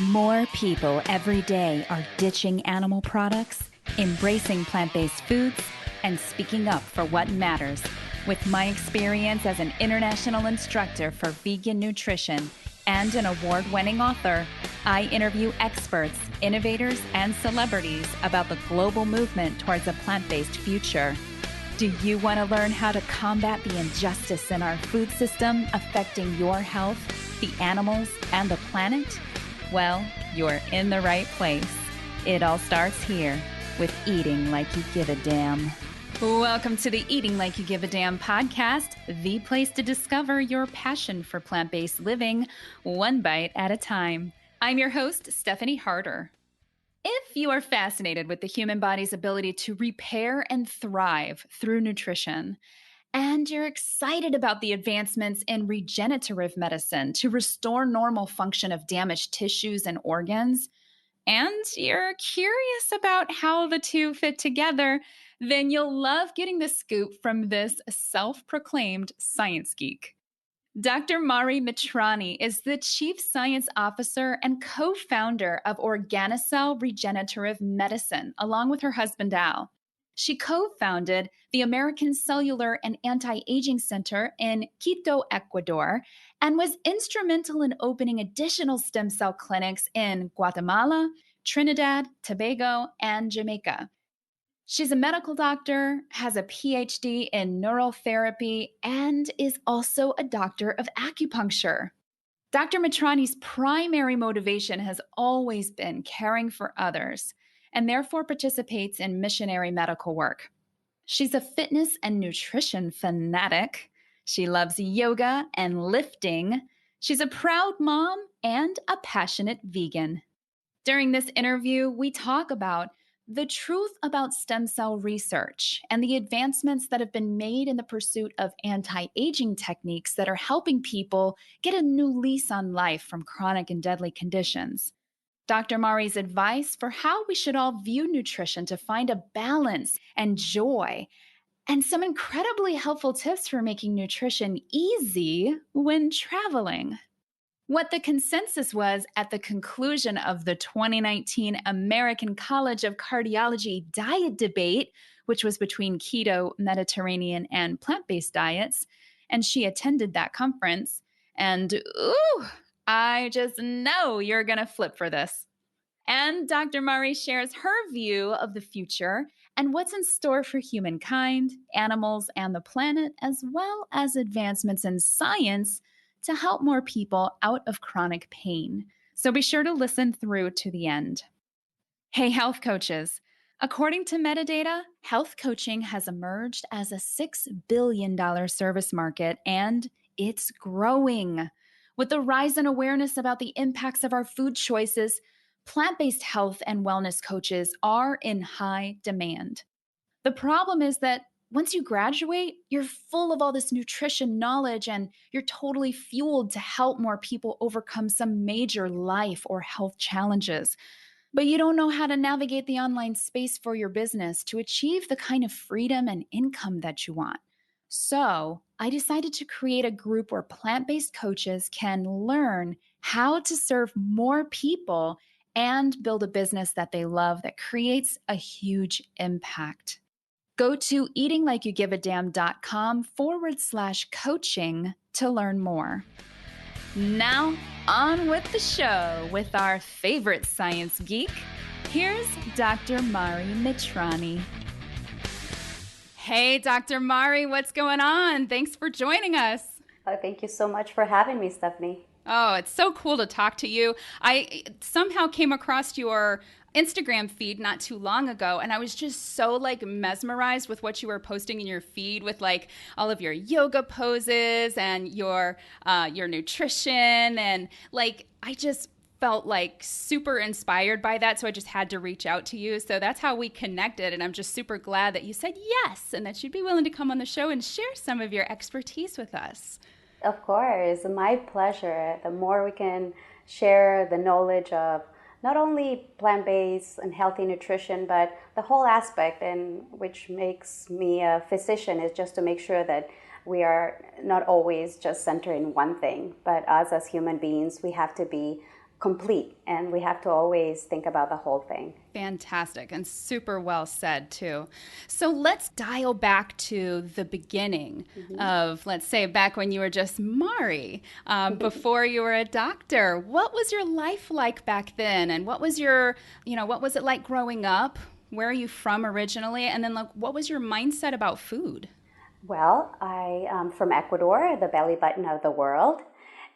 More people every day are ditching animal products, embracing plant-based foods, and speaking up for what matters. With my experience as an international instructor for vegan nutrition and an award-winning author, I interview experts, innovators, and celebrities about the global movement towards a plant-based future. Do you want to learn how to combat the injustice in our food system affecting your health, the animals, and the planet? Well, you're in the right place. It all starts here with Eating Like You Give a Damn. Welcome to the Eating Like You Give a Damn podcast, the place to discover your passion for plant-based living, one bite at a time. I'm your host, Stephanie Harder. If you are fascinated with the human body's ability to repair and thrive through nutrition, and you're excited about the advancements in regenerative medicine to restore normal function of damaged tissues and organs, and you're curious about how the two fit together, then you'll love getting the scoop from this self-proclaimed science geek. Dr. Mari Mitrani is the Chief Science Officer and co-founder of Organicell Regenerative Medicine, along with her husband, Al. She co-founded the American Cellular and Anti-Aging Center in Quito, Ecuador, and was instrumental in opening additional stem cell clinics in Guatemala, Trinidad, Tobago, and Jamaica. She's a medical doctor, has a Ph.D. in neurotherapy, and is also a Doctor of Acupuncture. Dr. Mitrani's primary motivation has always been caring for others, and therefore participates in missionary medical work. She's a fitness and nutrition fanatic. She loves yoga and lifting. She's a proud mom and a passionate vegan. During this interview, we talk about the truth about stem cell research and the advancements that have been made in the pursuit of anti-aging techniques that are helping people get a new lease on life from chronic and deadly conditions. Dr. Mari's advice for how we should all view nutrition to find a balance and joy, and some incredibly helpful tips for making nutrition easy when traveling. What the consensus was at the conclusion of the 2019 American College of Cardiology diet debate, which was between keto, Mediterranean, and plant-based diets, and she attended that conference, and I just know you're going to flip for this. And Dr. Mari shares her view of the future and what's in store for humankind, animals, and the planet, as well as advancements in science to help more people out of chronic pain. So be sure to listen through to the end. Hey, health coaches. According to metadata, health coaching has emerged as a $6 billion service market, and it's growing. With the rise in awareness about the impacts of our food choices, plant-based health and wellness coaches are in high demand. The problem is that once you graduate, you're full of all this nutrition knowledge and you're totally fueled to help more people overcome some major life or health challenges. But you don't know how to navigate the online space for your business to achieve the kind of freedom and income that you want. So I decided to create a group where plant-based coaches can learn how to serve more people and build a business that they love that creates a huge impact. Go to eatinglikeyougivadamn.com/coaching to learn more. Now, on with the show with our favorite science geek. Here's Dr. Mari Mitrani. Hey, Dr. Mari, what's going on? Thanks for joining us. Oh, thank you so much for having me, Stephanie. Oh, it's so cool to talk to you. I somehow came across your Instagram feed not too long ago, and I was just so mesmerized with what you were posting in your feed with all of your yoga poses and your nutrition, and I just felt super inspired by that, so I just had to reach out to you. So that's how we connected, and I'm just super glad that you said yes and that you'd be willing to come on the show and share some of your expertise with us. Of course, my pleasure. The more we can share the knowledge of not only plant-based and healthy nutrition, but the whole aspect, and which makes me a physician, is just to make sure that we are not always just centered in one thing, but us as human beings, we have to be complete, and we have to always think about the whole thing. Fantastic, and super well said too. So let's dial back to the beginning of, let's say, back when you were just Mari, before you were a doctor. What was your life like back then, and what was what was it like growing up? Where are you from originally, and then like, what was your mindset about food? Well, I am from Ecuador, the belly button of the world,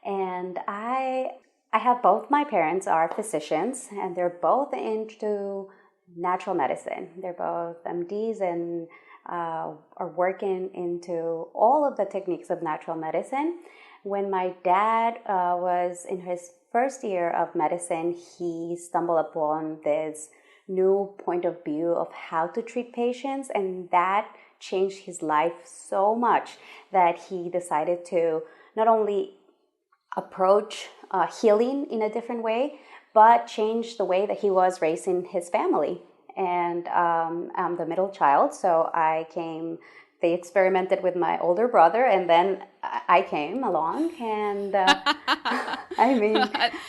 and I have both my parents are physicians, and they're both into natural medicine. They're both MDs and are working into all of the techniques of natural medicine. When my dad was in his first year of medicine, he stumbled upon this new point of view of how to treat patients, and that changed his life so much that he decided to not only approach healing in a different way, but change the way that he was raising his family. And I'm the middle child, so they experimented with my older brother, and then I came along, and I mean...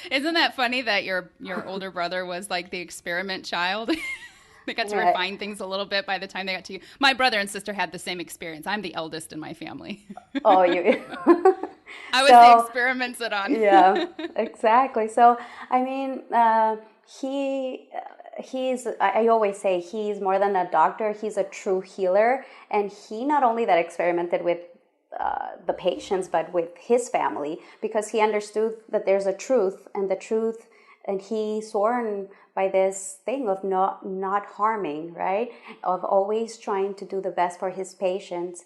Isn't that funny that your older brother was like the experiment child? They got to refine things a little bit by the time they got to you. My brother and sister had the same experience. I'm the eldest in my family. Oh, you... I was the experimented on. Yeah, exactly. So, I mean, I always say he's more than a doctor. He's a true healer. And he not only that experimented with the patients, but with his family, because he understood that there's a truth, and he sworn by this thing of not harming, right? Of always trying to do the best for his patients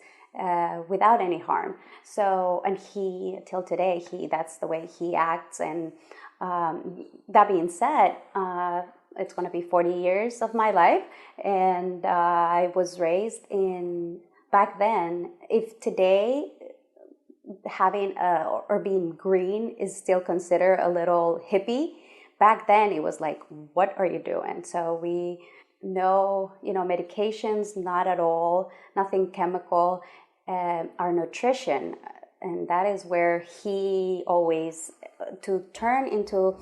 without any harm. So, and he, till today, that's the way he acts. And that being said, it's going to be 40 years of my life, and I was raised back then, if today having or being green is still considered a little hippie, back then it was like, what are you doing? So medications, not at all, nothing chemical, our nutrition. And that is where he always, to turn into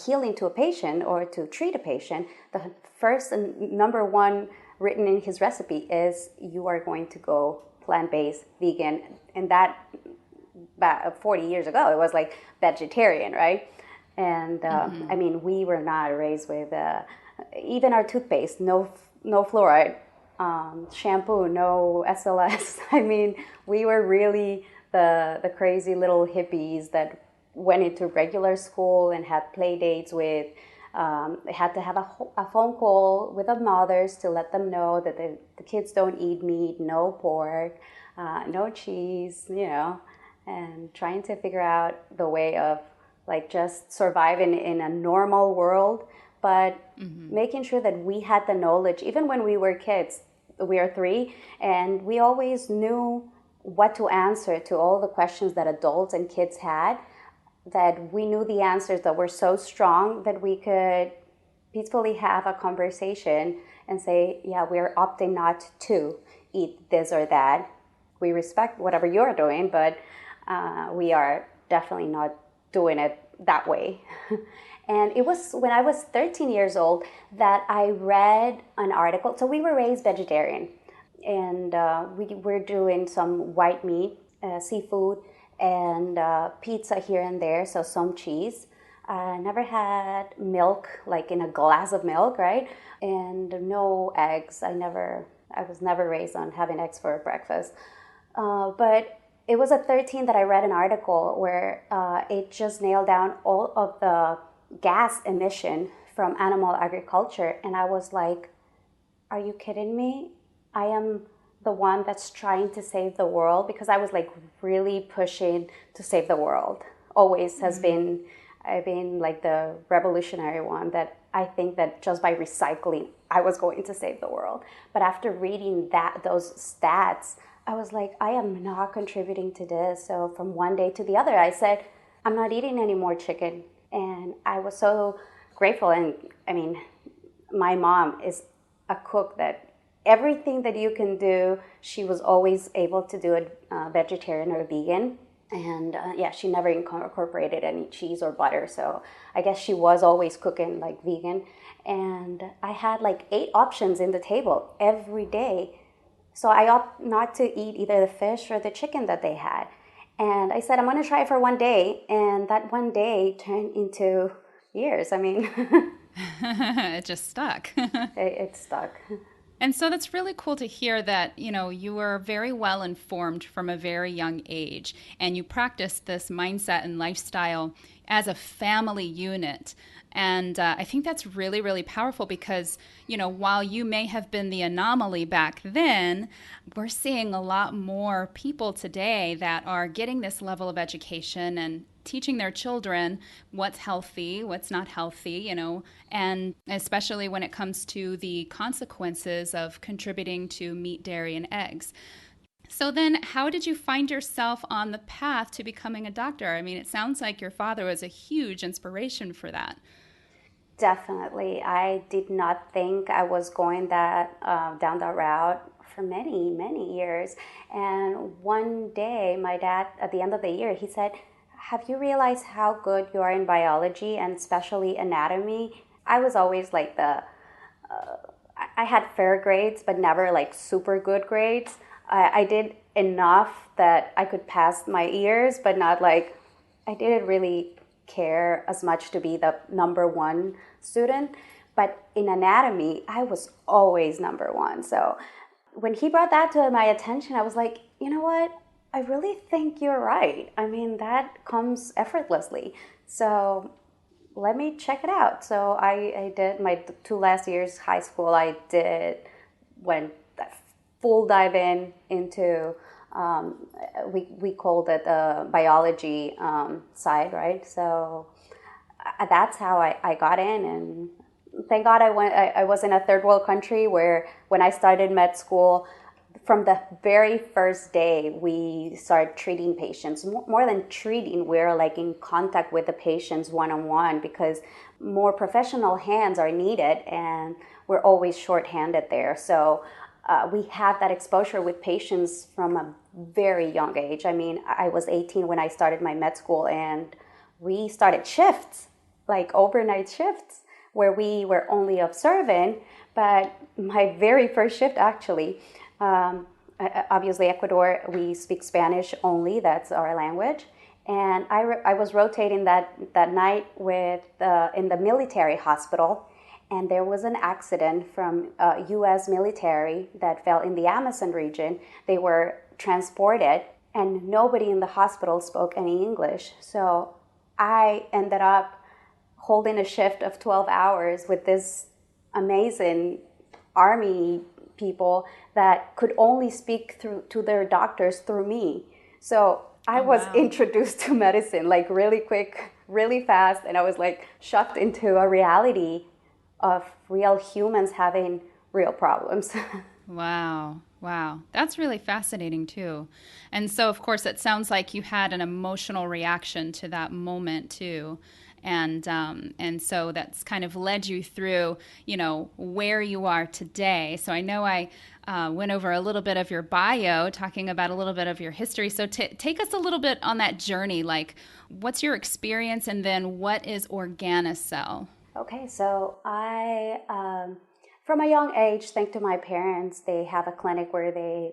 healing to a patient or to treat a patient, the first and number one written in his recipe is you are going to go plant-based, vegan. And that, back 40 years ago, it was like vegetarian, right? And I mean, we were not raised with, even our toothpaste, no fluoride, shampoo, no SLS. I mean, we were really the crazy little hippies that went into regular school and had play dates with, had to have a phone call with the mothers to let them know that the kids don't eat meat, no pork, no cheese, and trying to figure out the way of like just surviving in a normal world, but making sure that we had the knowledge, even when we were kids. We are 3, and we always knew what to answer to all the questions that adults and kids had, that we knew the answers that were so strong that we could peacefully have a conversation and say, yeah, we're opting not to eat this or that. We respect whatever you're doing, but we are definitely not doing it that way. And it was when I was 13 years old that I read an article. So we were raised vegetarian, and we were doing some white meat, seafood, and pizza here and there, so some cheese. I never had milk, like in a glass of milk, right? And no eggs. I was never raised on having eggs for breakfast. But it was at 13 that I read an article where it just nailed down all of the gas emission from animal agriculture. And I was like, are you kidding me? I am the one that's trying to save the world, because I was like really pushing to save the world. Always has been, I've been like the revolutionary one, that I think that just by recycling, I was going to save the world. But after reading those stats, I was like, I am not contributing to this. So from one day to the other, I said, I'm not eating any more chicken. And I was so grateful. And I mean, my mom is a cook that everything that you can do, she was always able to do it vegetarian or vegan. And yeah, she never incorporated any cheese or butter. So I guess she was always cooking like vegan. And I had like 8 options in the table every day. So I opt not to eat either the fish or the chicken that they had. And I said, I'm going to try it for one day. And that one day turned into years. I mean, It just stuck. it stuck. And so that's really cool to hear that, you were very well informed from a very young age and you practiced this mindset and lifestyle as a family unit. And I think that's really, really powerful because, while you may have been the anomaly back then, we're seeing a lot more people today that are getting this level of education and teaching their children what's healthy, what's not healthy, and especially when it comes to the consequences of contributing to meat, dairy, and eggs. So then how did you find yourself on the path to becoming a doctor? I mean, it sounds like your father was a huge inspiration for that. Definitely. I did not think I was going down that route for many, many years. And one day, my dad, at the end of the year, he said, have you realized how good you are in biology and especially anatomy? I was always like I had fair grades, but never like super good grades. I did enough that I could pass my years, but not like, I didn't really care as much to be the number one student. But in anatomy, I was always number one. So when he brought that to my attention, I was like, you know what? I really think you're right. I mean, that comes effortlessly. So let me check it out. So I did my 2 last years high school. Went full dive into we called it the biology side, right? So that's how I got in, and thank God I was in a third world country where when I started med school, from the very first day we started treating patients. More than treating, we're like in contact with the patients one-on-one because more professional hands are needed, and we're always short-handed there. So we have that exposure with patients from a very young age. I mean, I was 18 when I started my med school, and we started shifts, like overnight shifts, where we were only observing. But my very first shift, actually, obviously Ecuador, we speak Spanish only. That's our language. And I was rotating that night in the military hospital. And there was an accident from U.S. military that fell in the Amazon region. They were transported, and nobody in the hospital spoke any English. So I ended up holding a shift of 12 hours with this amazing army people that could only speak to their doctors through me. So I was introduced to medicine like really quick, really fast, and I was like shocked into a reality of real humans having real problems. Wow. That's really fascinating too. And so, of course, it sounds like you had an emotional reaction to that moment too. And so that's kind of led you through, where you are today. So I know I went over a little bit of your bio, talking about a little bit of your history. So take us a little bit on that journey. Like, what's your experience, and then what is Organicell? Okay, so from a young age, thanks to my parents, they have a clinic where they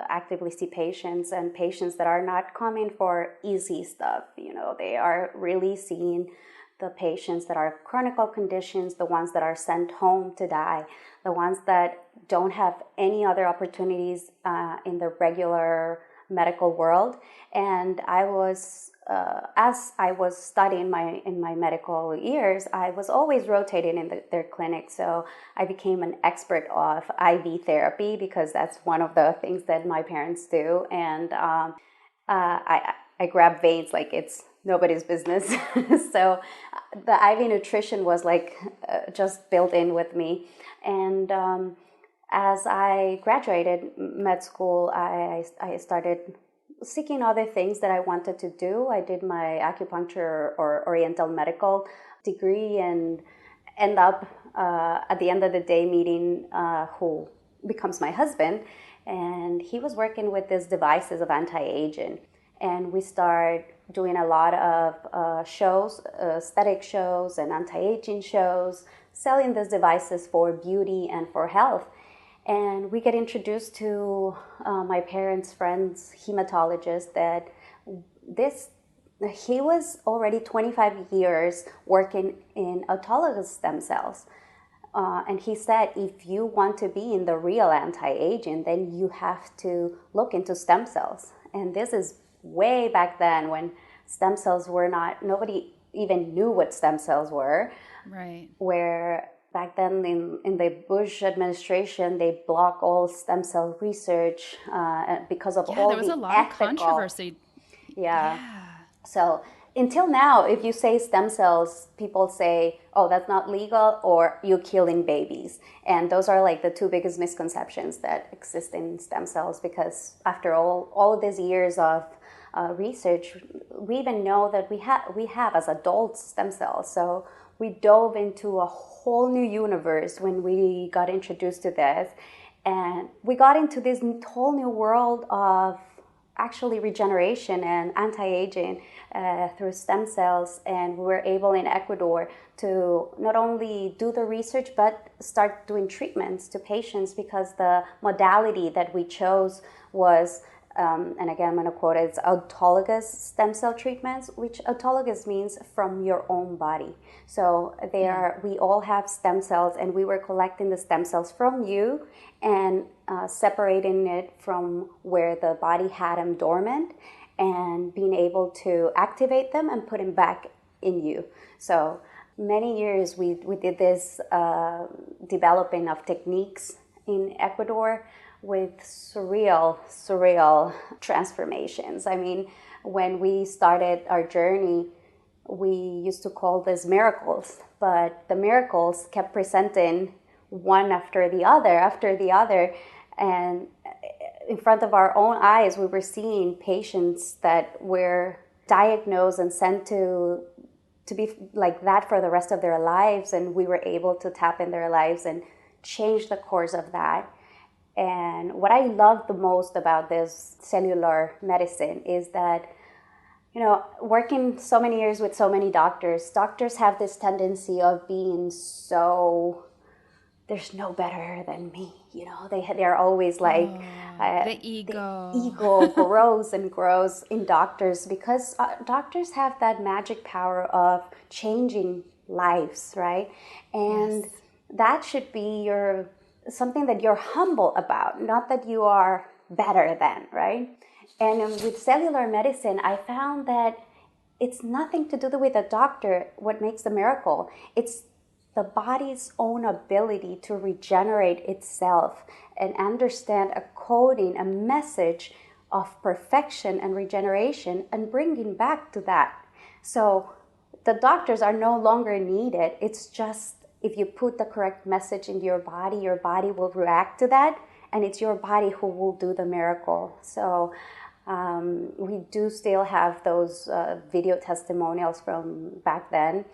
actively see patients, and patients that are not coming for easy stuff. They are really seeing the patients that are chronic conditions, the ones that are sent home to die, the ones that don't have any other opportunities in the regular medical world. And I was as I was studying in my medical years, I was always rotating in their clinic. So I became an expert of IV therapy because that's one of the things that my parents do. And I grab veins like it's nobody's business. So the IV nutrition was like just built in with me. And as I graduated med school, I started seeking other things that I wanted to do. I did my acupuncture or Oriental medical degree and end up at the end of the day meeting who becomes my husband. And he was working with these devices of anti-aging. and we start doing a lot of shows, aesthetic shows and anti-aging shows, selling these devices for beauty and for health. And we get introduced to my parents' friend's hematologist that he was already 25 years working in autologous stem cells. And he said, if you want to be in the real anti-aging, then you have to look into stem cells. And this is way back then when stem cells were not, nobody even knew what stem cells were. Right. Where back then in the Bush administration, they blocked all stem cell research because of all there was the a lot ethical, of controversy. Yeah. So until now, if you say stem cells, people say, oh, that's not legal, or you're killing babies. And those are like the two biggest misconceptions that exist in stem cells, because after all of these years of research, we even know that we have as adults stem cells. So we dove into a whole new universe when we got introduced to this. And we got into this whole new world of actually regeneration and anti-aging through stem cells. And we were able in Ecuador to not only do the research, but start doing treatments to patients, because the modality that we chose was, and again, I'm going to quote it, it's autologous stem cell treatments, which autologous means from your own body. So we all have stem cells, and we were collecting the stem cells from you and separating it from where the body had them dormant, and being able to activate them and put them back in you. So many years we did this developing of techniques in Ecuador with surreal transformations. I mean, when we started our journey, we used to call this miracles, but the miracles kept presenting one after the other, and in front of our own eyes, we were seeing patients that were diagnosed and sent to be like that for the rest of their lives, and we were able to tap in their lives and change the course of that. And what I love the most about this cellular medicine is that, working so many years with so many doctors have this tendency of being so, there's no better than me, they're always like, the ego. The ego grows and grows in doctors, because doctors have that magic power of changing lives, right? And that should be something that you're humble about, not that you are better than, right? And with cellular medicine, I found that it's nothing to do with a doctor what makes the miracle. It's the body's own ability to regenerate itself and understand a coding, a message of perfection and regeneration, and bringing back to that. So the doctors are no longer needed. It's just, if you put the correct message into your body will react to that, and it's your body who will do the miracle. So we do still have those video testimonials from back then,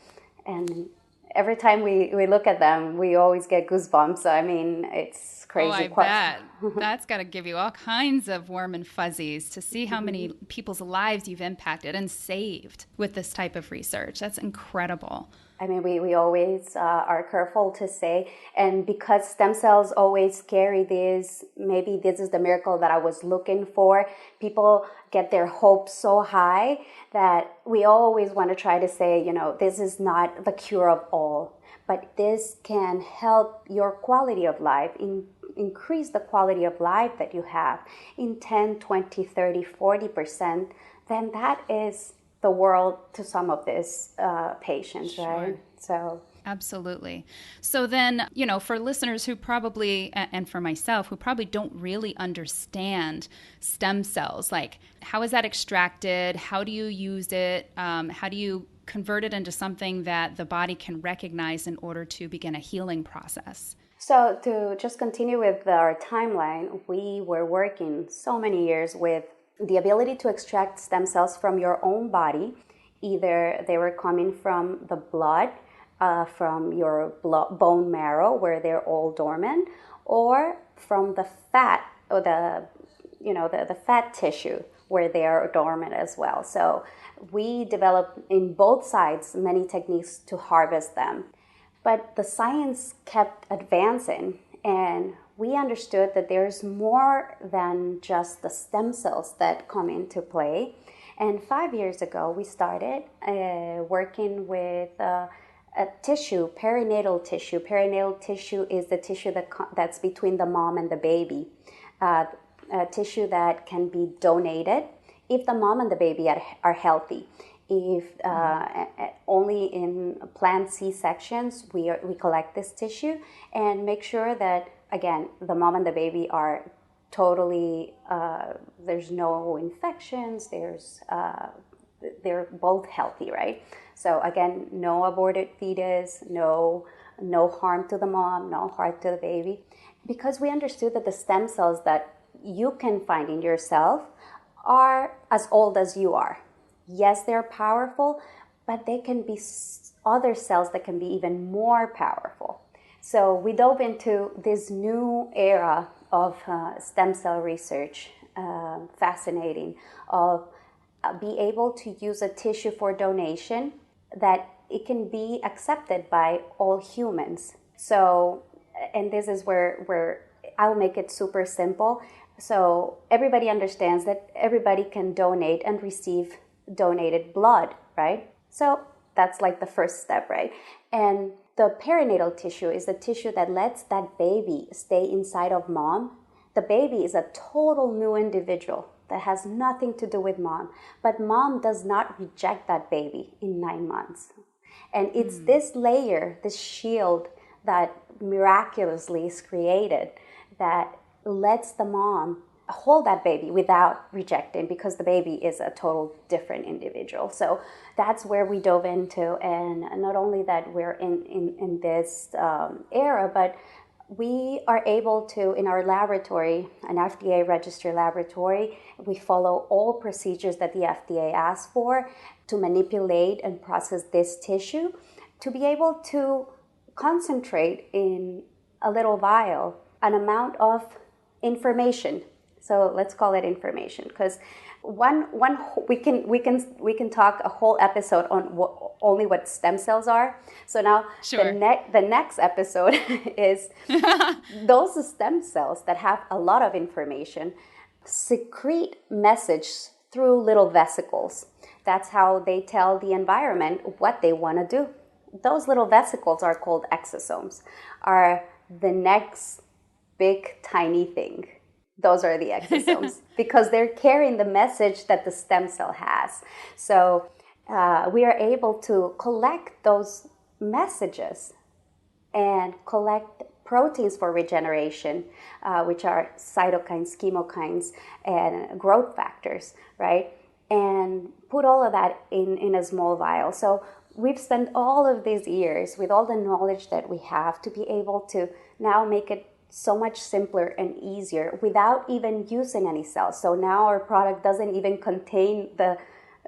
and every time we look at them, we always get goosebumps. I mean, it's crazy. Oh, I bet. That's got to give you all kinds of warm and fuzzies to see how many people's lives you've impacted and saved with this type of research. That's incredible. I mean, we always are careful to say, and because stem cells always carry this, maybe this is the miracle that I was looking for, people get their hopes so high that we always want to try to say, this is not the cure of all, but this can help your quality of life, increase the quality of life that you have in 10, 20, 30, 40%, then that is the world to some of these patients, right? So absolutely. So then, for listeners who probably, and for myself, who probably don't really understand stem cells, like how is that extracted? How do you use it? How do you convert it into something that the body can recognize in order to begin a healing process? So to just continue with our timeline, we were working so many years with the ability to extract stem cells from your own body. Either they were coming from the blood, from your bone marrow where they're all dormant, or from the fat, or the fat tissue where they are dormant as well. So we developed in both sides many techniques to harvest them. But the science kept advancing, and we understood that there's more than just the stem cells that come into play. And 5 years ago, we started working with a tissue, perinatal tissue. Perinatal tissue is the tissue that's between the mom and the baby. A tissue that can be donated if the mom and the baby are healthy. If only in planned C-sections, we collect this tissue and make sure that, again, the mom and the baby are totally, there's no infections, they're both healthy, right? So again, no aborted fetus, no harm to the mom, no harm to the baby. Because we understood that the stem cells that you can find in yourself are as old as you are. Yes, they're powerful, but they can be other cells that can be even more powerful. So we dove into this new era of stem cell research, fascinating, of be able to use a tissue for donation that it can be accepted by all humans. So, and this is where I'll make it super simple. So everybody understands that everybody can donate and receive donated blood, right? So that's like the first step, right? And the perinatal tissue is the tissue that lets that baby stay inside of mom. The baby is a total new individual that has nothing to do with mom, but mom does not reject that baby in 9 months. And it's this layer, this shield that miraculously is created that lets the mom hold that baby without rejecting, because the baby is a total different individual. So that's where we dove into. And not only that we're in this era, but we are able to, in our laboratory, an FDA registered laboratory, we follow all procedures that the FDA asks for to manipulate and process this tissue to be able to concentrate in a little vial an amount of information. So let's call it information, because we can talk a whole episode on only what stem cells are. So now sure. the next episode is those stem cells that have a lot of information secrete message through little vesicles. That's how they tell the environment what they want to do. Those little vesicles are called exosomes, are the next big tiny thing. Those are the exosomes because they're carrying the message that the stem cell has. So we are able to collect those messages and collect proteins for regeneration, which are cytokines, chemokines, and growth factors, right? And put all of that in a small vial. So we've spent all of these years with all the knowledge that we have to be able to now make it so much simpler and easier without even using any cells. So now our product doesn't even contain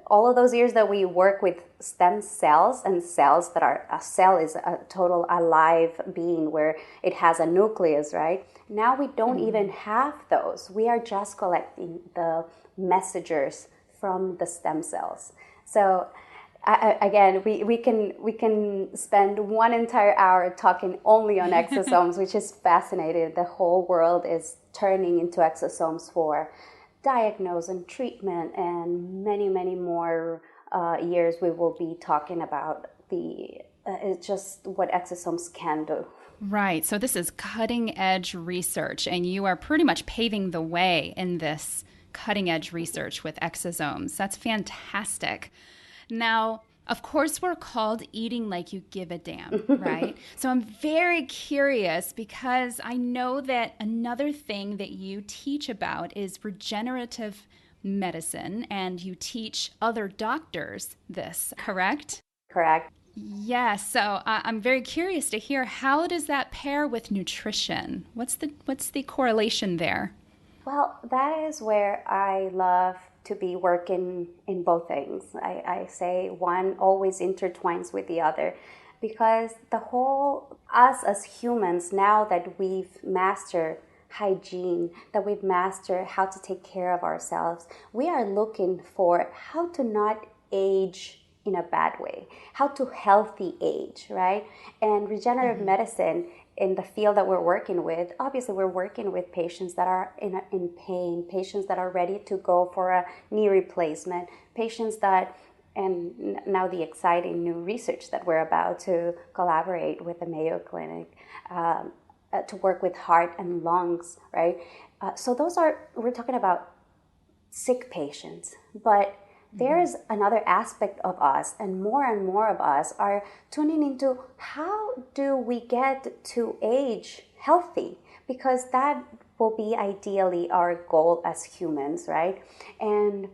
all of those years that we work with stem cells and cells that are, a cell is a total alive being where it has a nucleus, right? Now we don't even have those. We are just collecting the messengers from the stem cells. So again, we can spend one entire hour talking only on exosomes, which is fascinating. The whole world is turning into exosomes for diagnosis and treatment, and many, many more years we will be talking about it's just what exosomes can do. Right. So this is cutting edge research, and you are pretty much paving the way in this cutting edge research with exosomes. That's fantastic. Now, of course, we're called eating like you give a damn, right? So I'm very curious because I know that another thing that you teach about is regenerative medicine, and you teach other doctors this, correct? Correct. Yes. So I'm very curious to hear, how does that pair with nutrition? What's the correlation there? Well, that is where I love to be working in both things. I say one always intertwines with the other, because us as humans, now that we've mastered hygiene, that we've mastered how to take care of ourselves. We are looking for how to not age in a bad way, how to healthy age, right? And regenerative medicine, in the field that we're working with, obviously we're working with patients that are in pain, patients that are ready to go for a knee replacement, patients that, and now the exciting new research that we're about to collaborate with the Mayo Clinic to work with heart and lungs, right? So we're talking about sick patients, but there's another aspect of us, and more of us are tuning into how do we get to age healthy, because that will be ideally our goal as humans, right? And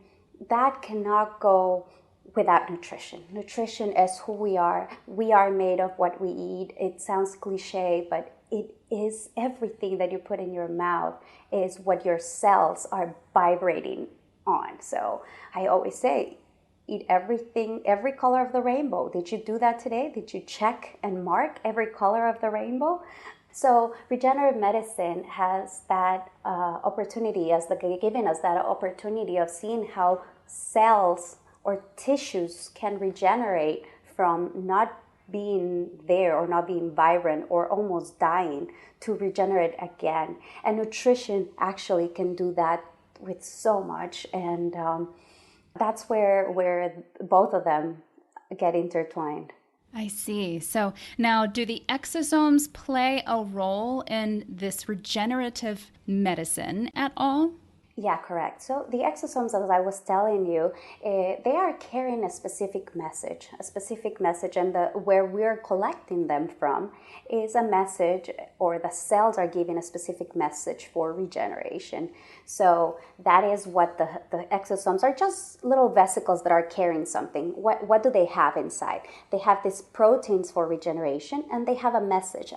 that cannot go without nutrition. Nutrition is who we are. We are made of what we eat. It sounds cliche, but it is everything that you put in your mouth is what your cells are vibrating on. So I always say, eat everything, every color of the rainbow. Did you do that today? Did you check and mark every color of the rainbow? So regenerative medicine has that opportunity, giving us that opportunity of seeing how cells or tissues can regenerate from not being there or not being vibrant or almost dying to regenerate again. And nutrition actually can do that with so much, and that's where both of them get intertwined. I see. So now, do the exosomes play a role in this regenerative medicine at all? Yeah, correct. So the exosomes, as I was telling you, they are carrying a specific message, and where we're collecting them from is a message, or the cells are giving a specific message for regeneration. So that is what the exosomes are, just little vesicles that are carrying something. What do they have inside? They have these proteins for regeneration, and they have a message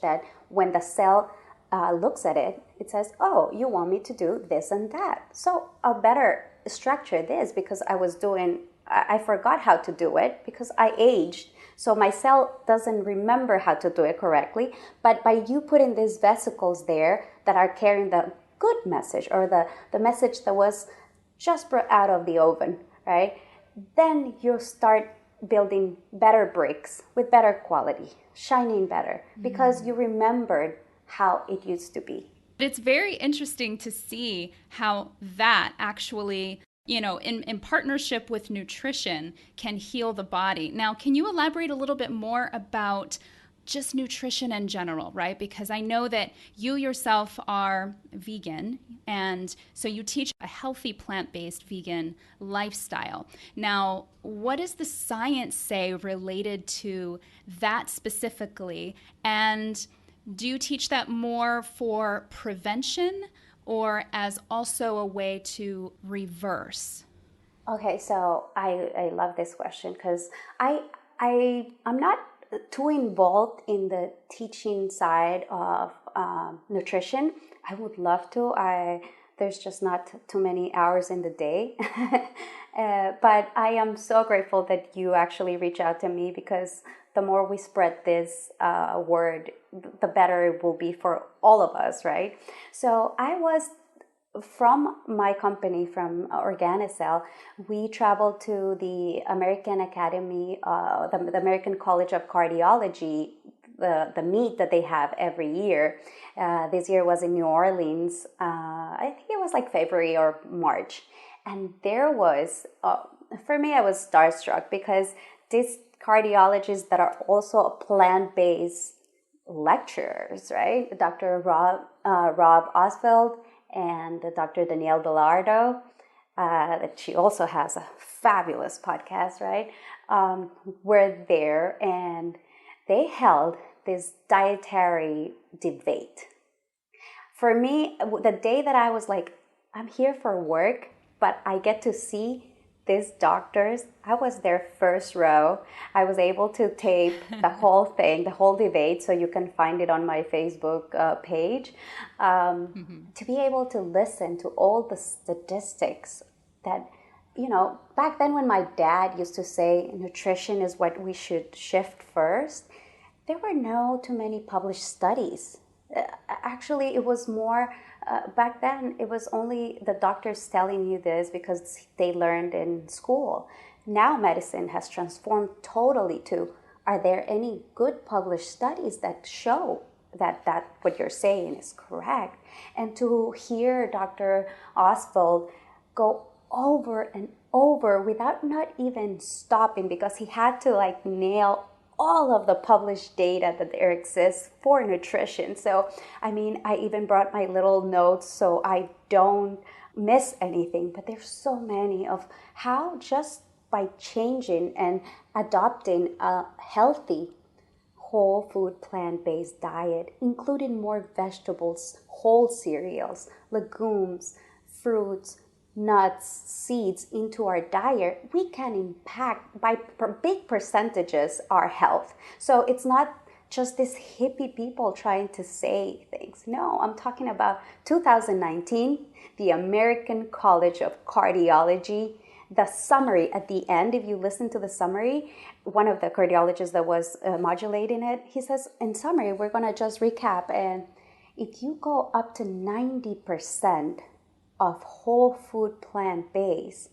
that when the cell looks at it, it says, oh, you want me to do this and that. So I'll better structure this because I forgot how to do it because I aged. So my cell doesn't remember how to do it correctly. But by you putting these vesicles there that are carrying the good message, or the message that was just brought out of the oven, right? Then you start building better bricks with better quality, shining better, because you remembered how it used to be. It's very interesting to see how that actually, in partnership with nutrition, can heal the body. Now, can you elaborate a little bit more about just nutrition in general, right? Because I know that you yourself are vegan, and so you teach a healthy plant-based vegan lifestyle. Now, what does the science say related to that specifically? And do you teach that more for prevention or as also a way to reverse? Okay, so I love this question because I'm not too involved in the teaching side of nutrition. I would love to. There's just not too many hours in the day. But I am so grateful that you actually reach out to me, because the more we spread this word, the better it will be for all of us, right? So from my company, from Organicell, we traveled to the American Academy, the American College of Cardiology, the meet that they have every year. This year was in New Orleans. I think it was like February or March. And there was, for me, I was starstruck because these cardiologists that are also plant-based lecturers, right? Dr. Rob Oswald and Dr. Danielle Belardo, that she also has a fabulous podcast, right? Were there, and they held this dietary debate. For me, the day that I was like, I'm here for work, but I get to see these doctors, I was their first row. I was able to tape the whole thing, the whole debate, so you can find it on my Facebook page, to be able to listen to all the statistics that, back then when my dad used to say nutrition is what we should shift first, there were no too many published studies. Actually, it was more, back then, it was only the doctors telling you this because they learned in school. Now medicine has transformed totally to, are there any good published studies that show that what you're saying is correct? And to hear Dr. Oswald go over and over without not even stopping, because he had to like nail all of the published data that there exists for nutrition. So, I mean, I even brought my little notes so I don't miss anything, but there's so many of how just by changing and adopting a healthy whole food plant-based diet, including more vegetables, whole cereals, legumes, fruits, nuts, seeds into our diet, we can impact by big percentages our health. So it's not just these hippie people trying to say things. No, I'm talking about 2019, the American College of Cardiology. The summary at the end, if you listen to the summary, one of the cardiologists that was modulating it, he says, in summary, we're going to just recap. And if you go up to 90% of whole food plant-based,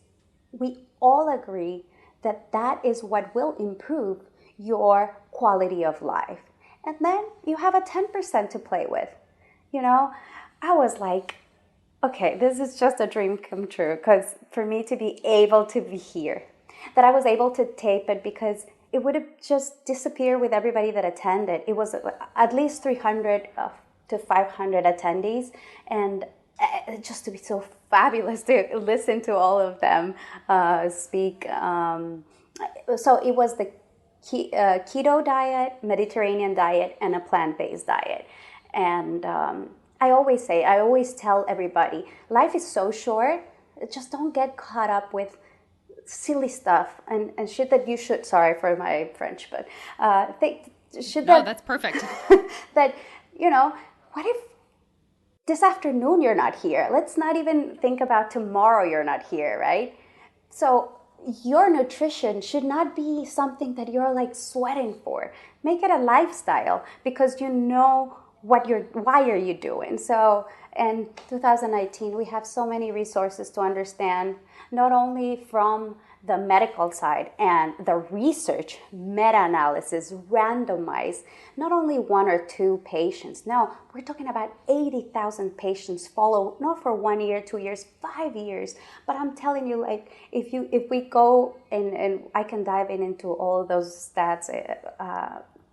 we all agree that that is what will improve your quality of life. And then you have a 10% to play with. You know, I was like, okay, this is just a dream come true, because for me to be able to be here, that I was able to tape it, because it would have just disappeared with everybody that attended. It was at least 300 to 500 attendees, and just to be so fabulous to listen to all of them speak. So it was the keto diet, Mediterranean diet, and a plant-based diet. And I always tell everybody, life is so short, just don't get caught up with silly stuff and shit that you should, sorry for my French, but that's perfect. That, you know, what if this afternoon you're not here? Let's not even think about tomorrow you're not here, right? So your nutrition should not be something that you're like sweating for. Make it a lifestyle, because you know why are you doing. So in 2019, we have so many resources to understand, not only from the medical side and the research, meta-analysis, randomized, not only one or two patients. No, we're talking about 80,000 patients followed, not for 1 year, 2 years, 5 years. But I'm telling you, like, if we go and I can dive into all those stats,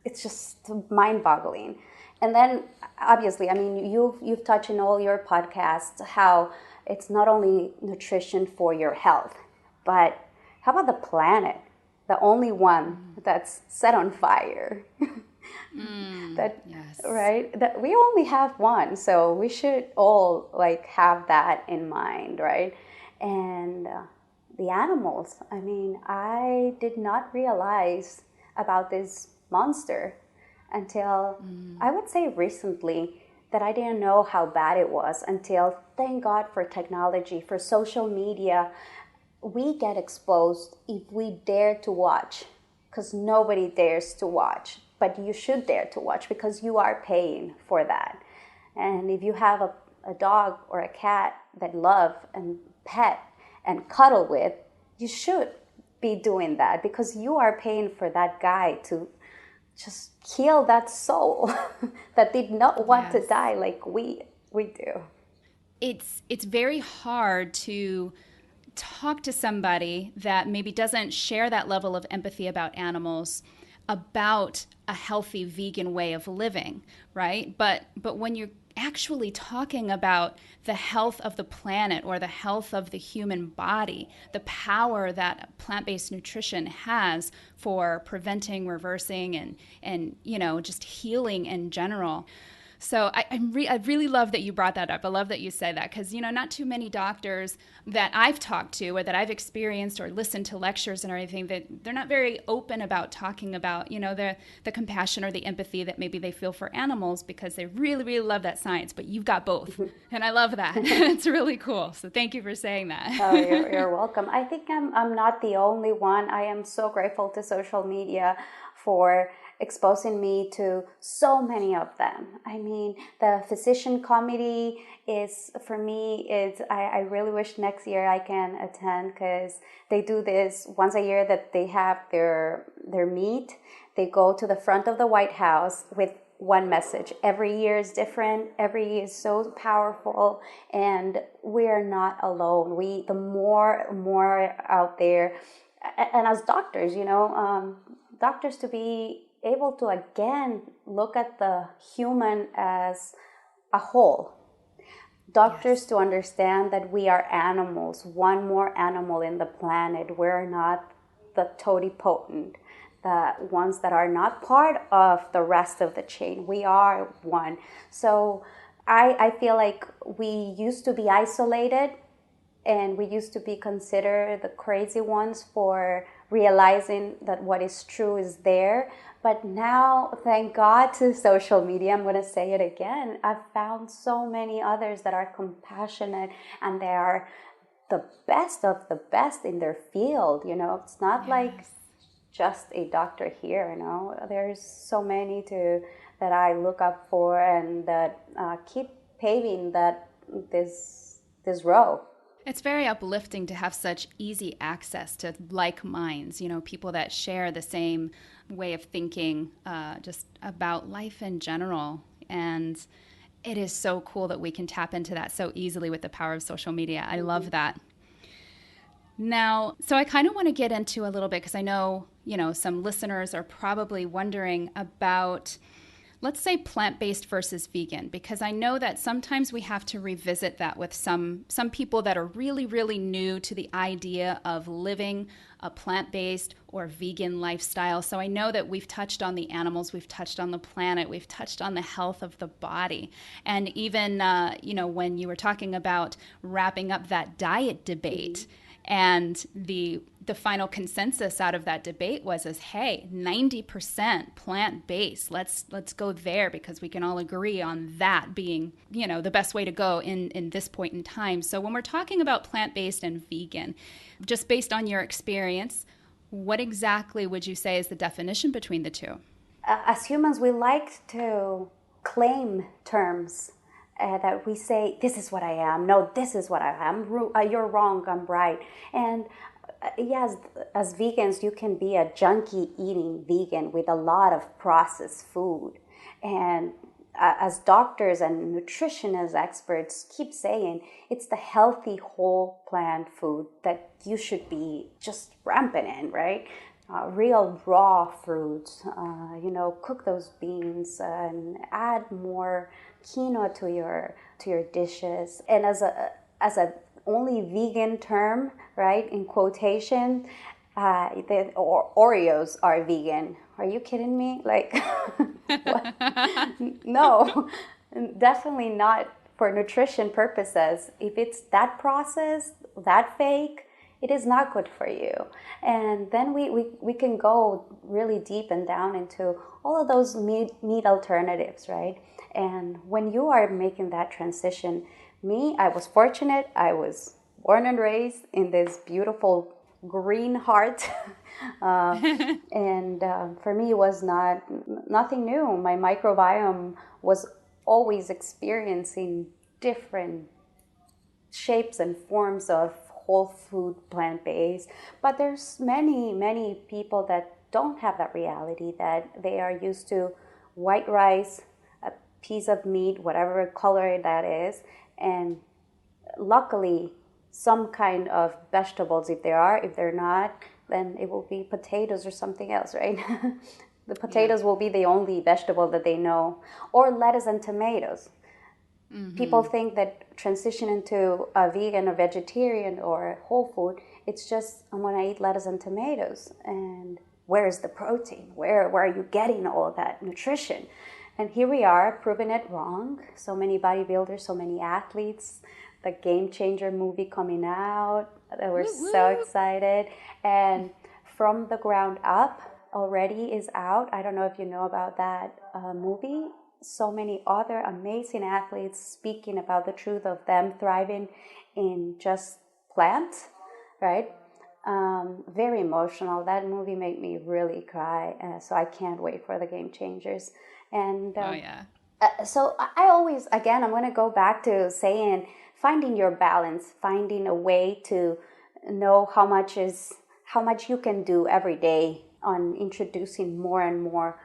it's just mind-boggling. And then, obviously, I mean, you've touched in all your podcasts how it's not only nutrition for your health, but how about the planet? The only one that's set on fire. Yes. Right? That we only have one, so we should all like have that in mind, right? And the animals. I mean, I did not realize about this monster until I would say recently, that I didn't know how bad it was until, thank God for technology, for social media. We get exposed if we dare to watch, because nobody dares to watch, but you should dare to watch because you are paying for that. And if you have a dog or a cat that love and pet and cuddle with, you should be doing that, because you are paying for that guy to just heal that soul that did not want to die like we do. It's very hard to talk to somebody that maybe doesn't share that level of empathy about animals, about a healthy vegan way of living, right? But when you're actually talking about the health of the planet or the health of the human body, the power that plant-based nutrition has for preventing, reversing, and you know, just healing in general. So I really love that you brought that up. I love that you said that, because, you know, not too many doctors that I've talked to or that I've experienced or listened to lectures and everything, that they're not very open about talking about, you know, the compassion or the empathy that maybe they feel for animals, because they really, really love that science. But you've got both. And I love that. It's really cool. So thank you for saying that. Oh, you're welcome. I think I'm not the only one. I am so grateful to social media for exposing me to so many of them. I mean, the physician committee is, for me, I really wish next year I can attend, because they do this once a year, that they have their meet. They go to the front of the White House with one message. Every year is different. Every year is so powerful, and we are not alone. The more out there, and as doctors, doctors, to be able to again look at the human as a whole. Doctors, yes, to understand that we are animals, one more animal in the planet. We're not the totipotent, the ones that are not part of the rest of the chain. We are one. So I feel like we used to be isolated, and we used to be considered the crazy ones for realizing that what is true is there. But now, thank God to social media, I'm going to say it again, I've found so many others that are compassionate, and they are the best of the best in their field. It's not, yes, like just a doctor here. There's so many that I look up for, and that keep paving this road. It's very uplifting to have such easy access to like minds, people that share the same way of thinking, just about life in general. And it is so cool that we can tap into that so easily with the power of social media. I love that. Now, so I kind of want to get into a little bit, because I know, some listeners are probably wondering about, let's say, plant-based versus vegan, because I know that sometimes we have to revisit that with some people that are really, really new to the idea of living a plant-based or vegan lifestyle. So I know that we've touched on the animals, we've touched on the planet, we've touched on the health of the body. And even, when you were talking about wrapping up that diet debate, and the final consensus out of that debate was, hey, 90% plant-based. Let's go there, because we can all agree on that being, the best way to go in this point in time. So when we're talking about plant-based and vegan, just based on your experience, what exactly would you say is the definition between the two? As humans, we like to claim terms. That we say, this is what I am. No, this is what I am. You're wrong, I'm right. And yes, as vegans, you can be a junkie eating vegan with a lot of processed food. And as doctors and nutritionist experts keep saying, it's the healthy whole plant food that you should be just rampant in, right? Real raw fruits, cook those beans and add more quinoa to your dishes. And as a only vegan term, right, in quotation, Oreos are vegan. Are you kidding me? Like, no, definitely not for nutrition purposes. If it's that processed, that fake, it is not good for you. And then we can go really deep and down into all of those meat alternatives, right? And when you are making that transition, I was fortunate. I was born and raised in this beautiful green heart. And for me, it was nothing new. My microbiome was always experiencing different shapes and forms of whole food, plant-based. But there's many people that don't have that reality, that they are used to white rice, a piece of meat, whatever color that is, and luckily some kind of vegetables if there are. If they're not, then it will be potatoes or something else, right? The potatoes will be the only vegetable that they know, or lettuce and tomatoes. Mm-hmm. People think that transitioning to a vegan or vegetarian or whole food, it's just, I'm going to eat lettuce and tomatoes. And where is the protein? Where are you getting all of that nutrition? And here we are, proving it wrong. So many bodybuilders, so many athletes, the Game Changer movie coming out. We're so excited. And From the Ground Up already is out. I don't know if you know about that movie. So many other amazing athletes speaking about the truth of them thriving in just plants, right? Very emotional. That movie made me really cry. So I can't wait for the Game Changers. And Oh yeah. so I always, again, I'm going to go back to saying finding your balance, finding a way to know how much you can do every day on introducing more and more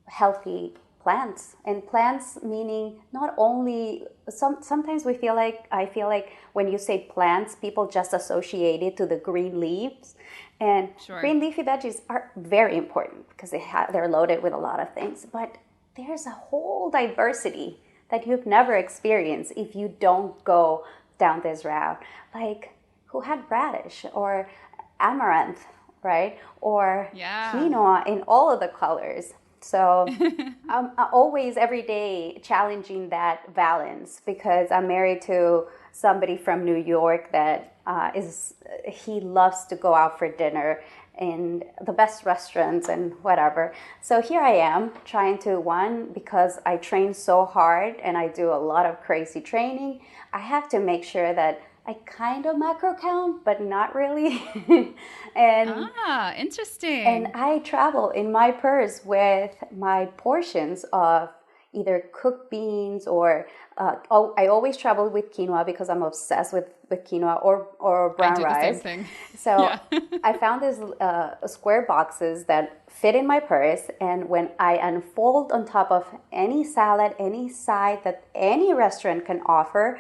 healthy plants. And plants meaning not only sometimes I feel like when you say plants, people just associate it to the green leaves. And Sure. Green leafy veggies are very important because they're loaded with a lot of things, but there's a whole diversity that you've never experienced if you don't go down this route. Like, who had radish or amaranth, right? Or quinoa in all of the colors. So I'm always every day challenging that balance because I'm married to somebody from New York that he loves to go out for dinner in the best restaurants and whatever. So here I am trying to, because I train so hard and I do a lot of crazy training, I have to make sure that I kind of macro count, but not really. Interesting. And I travel in my purse with my portions of either cooked beans or I always travel with quinoa because I'm obsessed with quinoa or brown rice. I do the same thing. So I found these square boxes that fit in my purse, and when I unfold on top of any salad, any side that any restaurant can offer,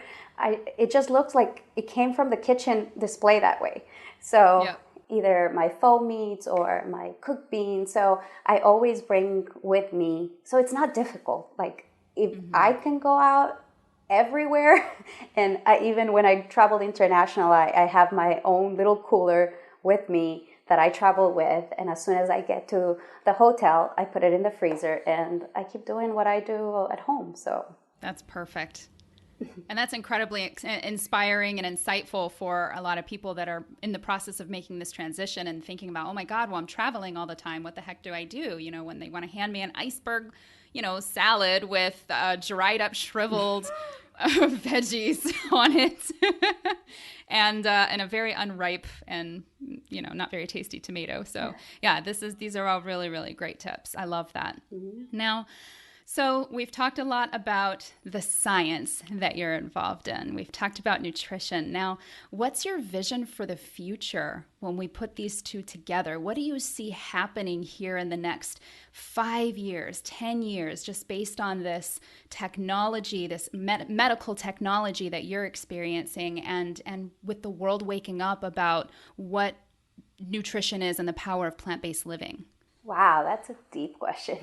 it just looks like it came from the kitchen display that way. So either my faux meats or my cooked beans. So I always bring with me. So it's not difficult. Like if I can go out everywhere, and even when I travel international, I have my own little cooler with me that I travel with. And as soon as I get to the hotel, I put it in the freezer and I keep doing what I do at home. So that's perfect. And that's incredibly inspiring and insightful for a lot of people that are in the process of making this transition and thinking about, oh my God, well, I'm traveling all the time. What the heck do I do? You know, when they want to hand me an iceberg, salad with dried up, shriveled veggies on it and a very unripe and, not very tasty tomato. So these are all really, really great tips. I love that. Mm-hmm. Now, so we've talked a lot about the science that you're involved in. We've talked about nutrition. Now, what's your vision for the future when we put these two together? What do you see happening here in the next 5 years, 10 years, just based on this technology, this medical technology that you're experiencing and with the world waking up about what nutrition is and the power of plant-based living? Wow, that's a deep question.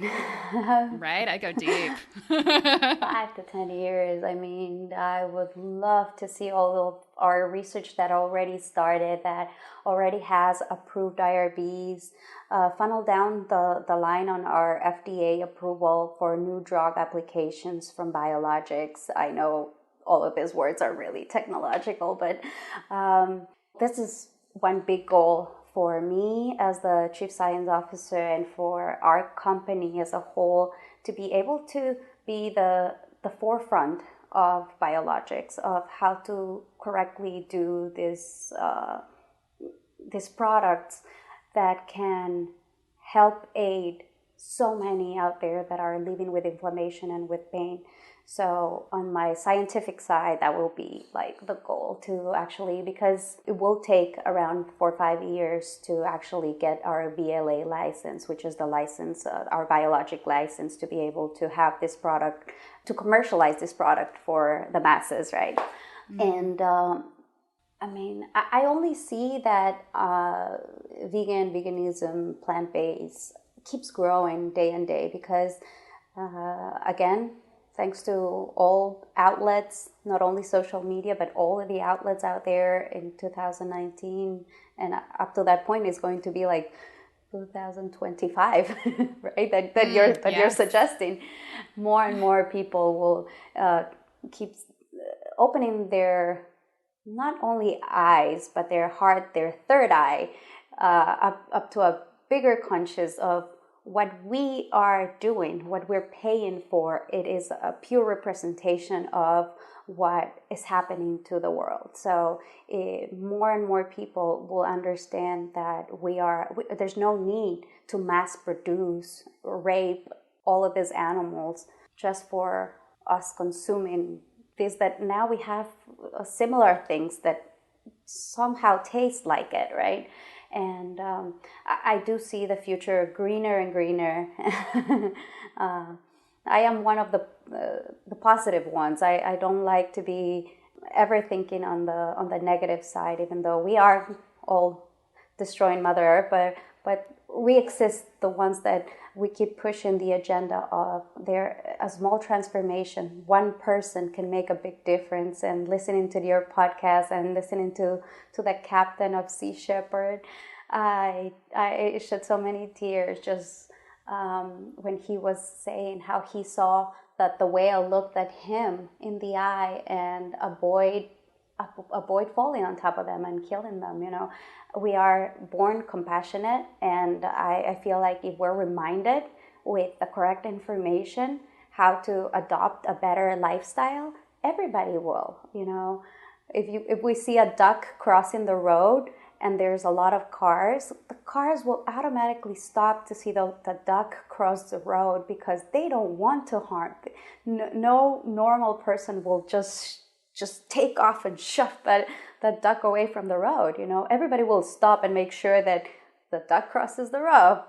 Right? I go deep. 5 to 10 years. I mean, I would love to see all of our research that already started, that already has approved IRBs, funnel down the line on our FDA approval for new drug applications from biologics. I know all of these words are really technological, but this is one big goal for me as the Chief Science Officer and for our company as a whole, to be able to be the forefront of biologics, of how to correctly do these products that can help aid so many out there that are living with inflammation and with pain. So on my scientific side, that will be like the goal to actually, because it will take around 4 or 5 years to actually get our BLA license, which is the license, our biologic license, to be able to have this product, to commercialize this product for the masses, right? Mm-hmm. And I mean, I only see that veganism, plant-based keeps growing day and day because, again, thanks to all outlets, not only social media, but all of the outlets out there in 2019. And up to that point is going to be like 2025, right? That you're suggesting. More and more people will keep opening their, not only eyes, but their heart, their third eye, up to a bigger conscious of what we are doing, what we're paying for, it is a pure representation of what is happening to the world. So more and more people will understand that there's no need to mass produce, rape all of these animals just for us consuming this, that now we have similar things that somehow taste like it, right? And I do see the future greener and greener. I am one of the positive ones. I don't like to be ever thinking on the negative side, even though we are all destroying Mother Earth, but we exist, the ones that we keep pushing the agenda of a small transformation. One person can make a big difference. And listening to your podcast and listening to the captain of Sea Shepherd, I shed so many tears just when he was saying how he saw that the whale looked at him in the eye and avoid falling on top of them and killing them. We are born compassionate, and I feel like if we're reminded with the correct information how to adopt a better lifestyle, everybody will. If we see a duck crossing the road and there's a lot of cars, the cars will automatically stop to see the duck cross the road because they don't want to harm. No normal person will just take off and shove that duck away from the road. Everybody will stop and make sure that the duck crosses the road.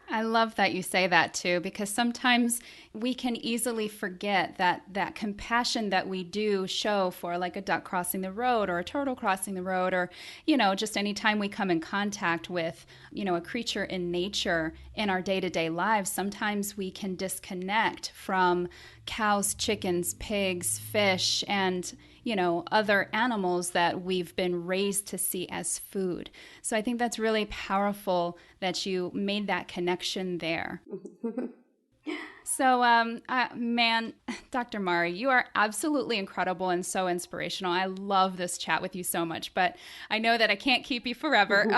I love that you say that too, because sometimes we can easily forget that compassion that we do show for like a duck crossing the road or a turtle crossing the road, or, just anytime we come in contact with, a creature in nature in our day-to-day lives, sometimes we can disconnect from cows, chickens, pigs, fish, and other animals that we've been raised to see as food. So I think that's really powerful that you made that connection there. So, man, Dr. Mari, you are absolutely incredible and so inspirational. I love this chat with you so much, but I know that I can't keep you forever.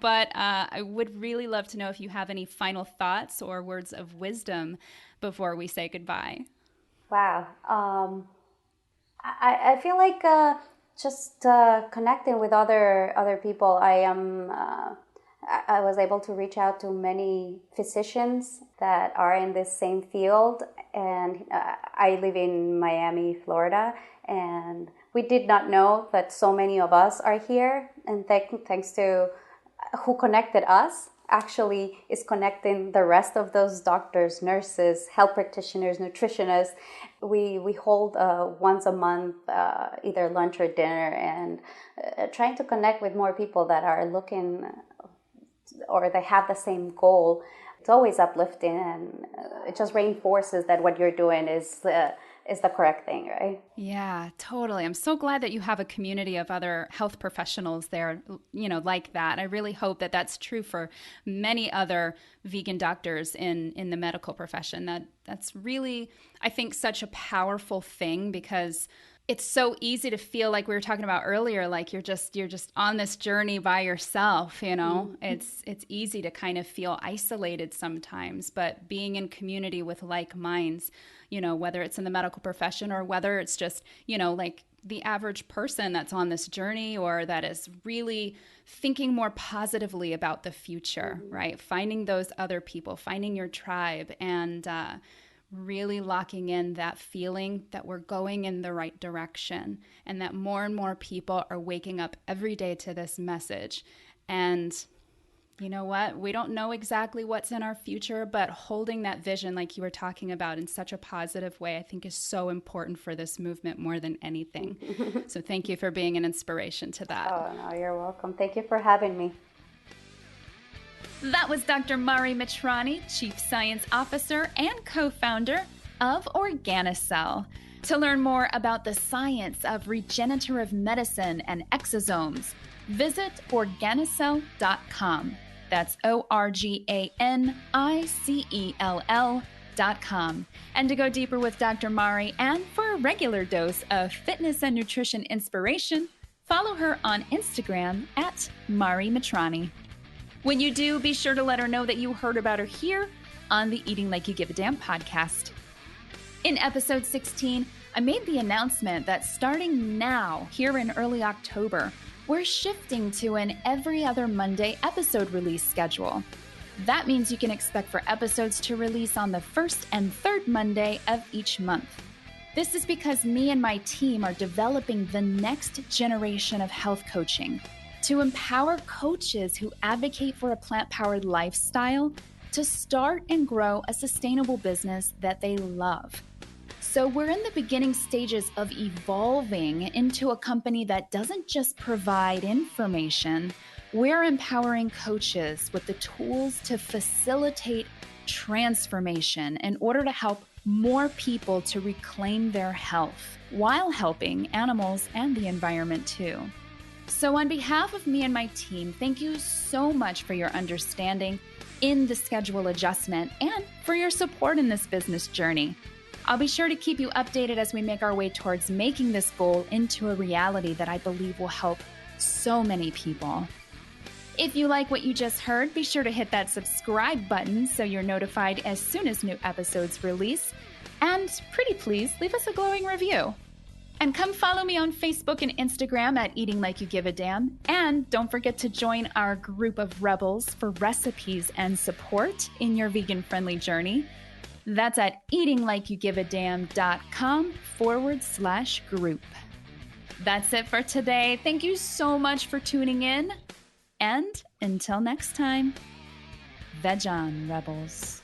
But I would really love to know if you have any final thoughts or words of wisdom before we say goodbye. Wow. I feel like just connecting with other people. I was able to reach out to many physicians that are in this same field, and I live in Miami, Florida, and we did not know that so many of us are here, and thanks to who connected us actually is connecting the rest of those doctors, nurses, health practitioners, nutritionists. We hold once a month either lunch or dinner, and trying to connect with more people that are looking or they have the same goal. It's always uplifting, and it just reinforces that what you're doing is the correct thing, right? Yeah, totally. I'm so glad that you have a community of other health professionals there, like that. I really hope that that's true for many other vegan doctors in the medical profession. That's really, I think, such a powerful thing, because it's so easy to feel like we were talking about earlier, like you're just on this journey by yourself, Mm-hmm. It's easy to kind of feel isolated sometimes, but being in community with like minds, whether it's in the medical profession or whether it's just, like the average person that's on this journey or that is really thinking more positively about the future, mm-hmm. right? Finding those other people, finding your tribe, and really locking in that feeling that we're going in the right direction, and that more and more people are waking up every day to this message. And you know what? We don't know exactly what's in our future, but holding that vision, like you were talking about, in such a positive way, I think is so important for this movement more than anything. So thank you for being an inspiration to that. Oh, no, you're welcome. Thank you for having me. That was Dr. Mari Mitrani, Chief Science Officer and co-founder of Organicell. To learn more about the science of regenerative medicine and exosomes, visit Organicell.com. That's ORGANICELL.com. And to go deeper with Dr. Mari and for a regular dose of fitness and nutrition inspiration, follow her on Instagram at Mari Mitrani. When you do, be sure to let her know that you heard about her here on the Eating Like You Give a Damn podcast. In episode 16, I made the announcement that starting now, here in early October, we're shifting to an every other Monday episode release schedule. That means you can expect for episodes to release on the first and third Monday of each month. This is because me and my team are developing the next generation of health coaching to empower coaches who advocate for a plant-powered lifestyle to start and grow a sustainable business that they love. So we're in the beginning stages of evolving into a company that doesn't just provide information. We're empowering coaches with the tools to facilitate transformation in order to help more people to reclaim their health while helping animals and the environment too. So on behalf of me and my team, thank you so much for your understanding in the schedule adjustment and for your support in this business journey. I'll be sure to keep you updated as we make our way towards making this goal into a reality that I believe will help so many people. If you like what you just heard, be sure to hit that subscribe button so you're notified as soon as new episodes release. And pretty please, leave us a glowing review. And come follow me on Facebook and Instagram at Eating Like You Give a Damn. And don't forget to join our group of rebels for recipes and support in your vegan-friendly journey. That's at eatinglikeyougivadamn.com/group. That's it for today. Thank you so much for tuning in. And until next time, veg on, rebels.